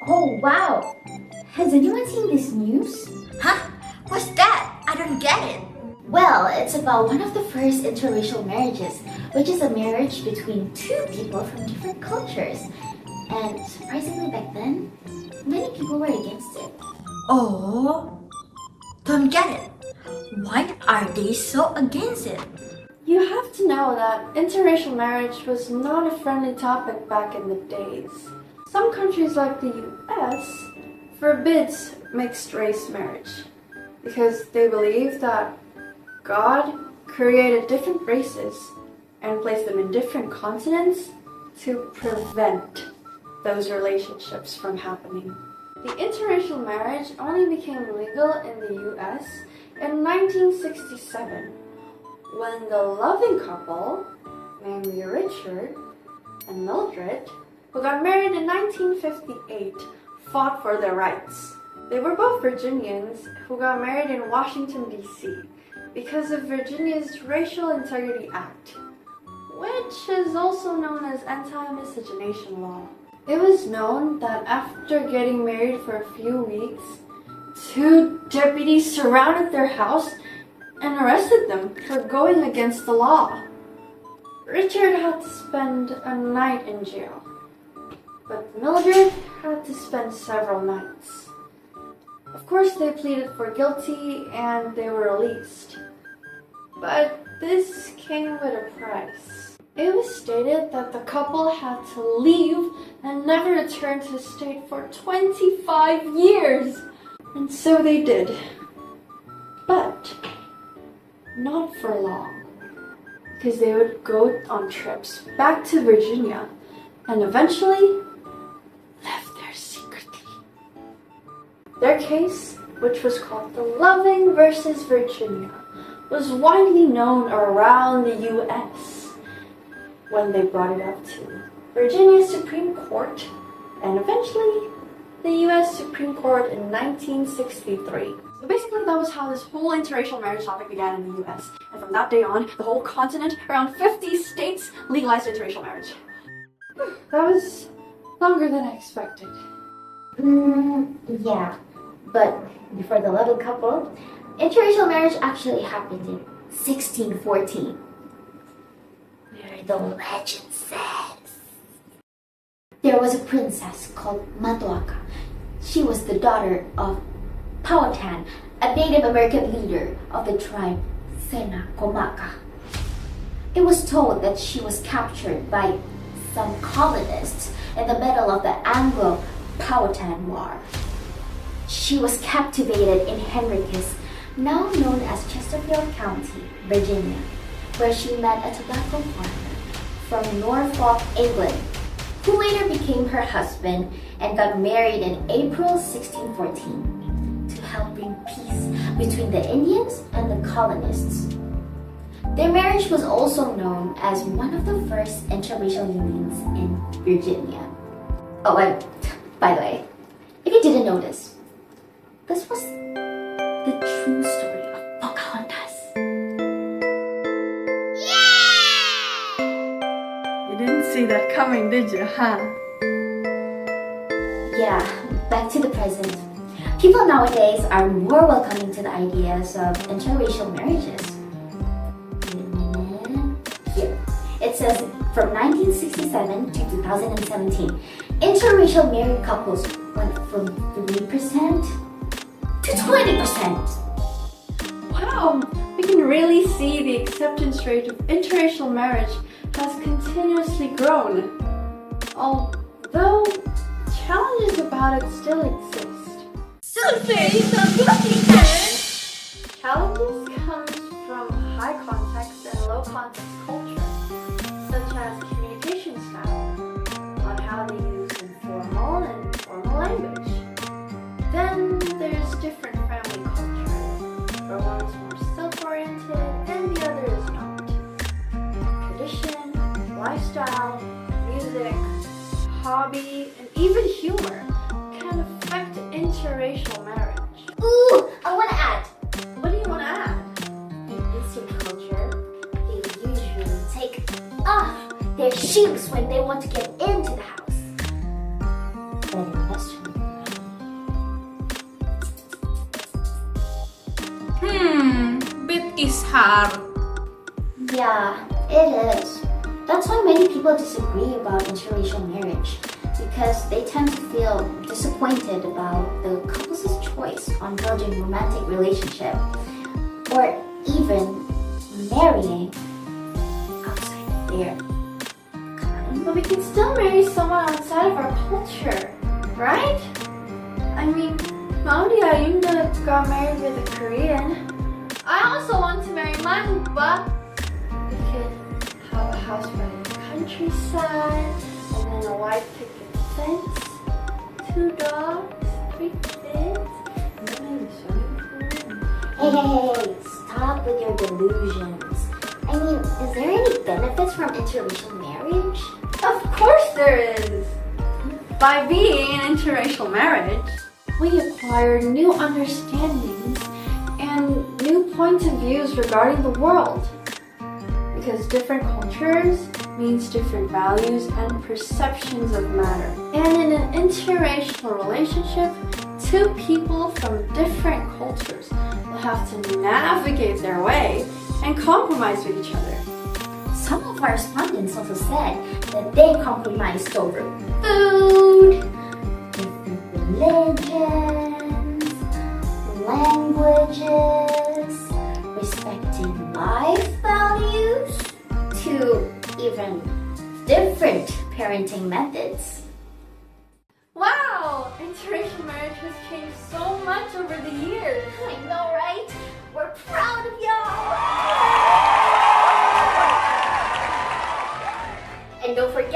Oh wow! Has anyone seen this news? Huh? What's that? I don't get it. Well, it's about one of the first interracial marriages, which is a marriage between two people from different cultures. And surprisingly back then, many people were against it. Oh, don't get it. Why are they so against it? You have to know that interracial marriage was not a friendly topic back in the days. Some countries like the US forbids mixed race marriage because they believe that God created different races and placed them in different continents to prevent those relationships from happening. The interracial marriage only became legal in the US in 1967 when the loving couple, namely Richard and Mildred, who got married in 1958, fought for their rights. They were both Virginians who got married in Washington, D.C. because of Virginia's Racial Integrity Act, which is also known as anti-miscegenation law. It was known that after getting married for a few weeks, two deputies surrounded their house and arrested them for going against the law. Richard had to spend a night in jail, but Mildred had to spend several nights. Of course, they pleaded for guilty and they were released. But this came with a price. It was stated that the couple had to leave and never return to the state for 25 years. And so they did. But not for long, because they would go on trips back to Virginia and eventually left there secretly. Their case, which was called the Loving versus Virginia, was widely known around the US when they brought it up to Virginia's Supreme Court and eventually the US Supreme Court in 1963. So basically that was how this whole interracial marriage topic began in the US. And from that day on, the whole continent, around 50 states, legalized interracial marriage. That was longer than I expected. Yeah. But before the loving couple, interracial marriage actually happened in 1614. Where the legend says there was a princess called Matoaka. She was the daughter of Powhatan, a Native American leader of the tribe Sena Komaka. It was told that she was captured by some colonists in the middle of the Anglo-Powhatan War. She was captivated in Henricus, now known as Chesterfield County, Virginia, where she met a tobacco farmer from Norfolk, England, who later became her husband and got married in April 1614 to help bring peace between the Indians and the colonists. Their marriage was also known as one of the first interracial unions in Virginia. Oh, and by the way, if you didn't notice, this was the true story of Pocahontas. You didn't see that coming, did you, huh? Yeah, back to the present. People nowadays are more welcoming to the ideas of interracial marriages. Here, it says from 1967 to 2017, interracial married couples went from 3% to 20%. Wow, we can really see the acceptance rate of interracial marriage has continuously grown, although challenges about it still exist. Challenges come from high context and low context culture, such as communication style, on how they use informal and formal language. Then there's different family cultures, where one is more self-oriented and the other is not. Tradition, lifestyle, music, hobby, and even humor can affect interracial marriage. Ooh, I want to add. What do you want to add? In Eastern culture, they usually take off their shoes when they want to get into the house. But in Western hard. Yeah, it is. That's why many people disagree about interracial marriage, because they tend to feel disappointed about the couple's choice on building romantic relationship, or even marrying outside their kind. But we can still marry someone outside of our culture, right? I mean, Adia Aminnaschinta got married with a Korean. I also want to marry my Opa. We could have a house by the countryside, and then a white picket fence, 2 dogs, 3 kids, and then a swimming pool. Hey, stop with your delusions. I mean, is there any benefits from interracial marriage? Of course there is! By being an interracial marriage, we acquire new understandings and new points of views regarding the world. Because different cultures means different values and perceptions of matter. And in an interracial relationship, 2 people from different cultures will have to navigate their way and compromise with each other. Some of our respondents also said that they compromised over food, different religions, languages, respecting life values, to even different parenting methods. Wow! Interracial marriage has changed so much over the years. I know, right? We're proud of y'all! And don't forget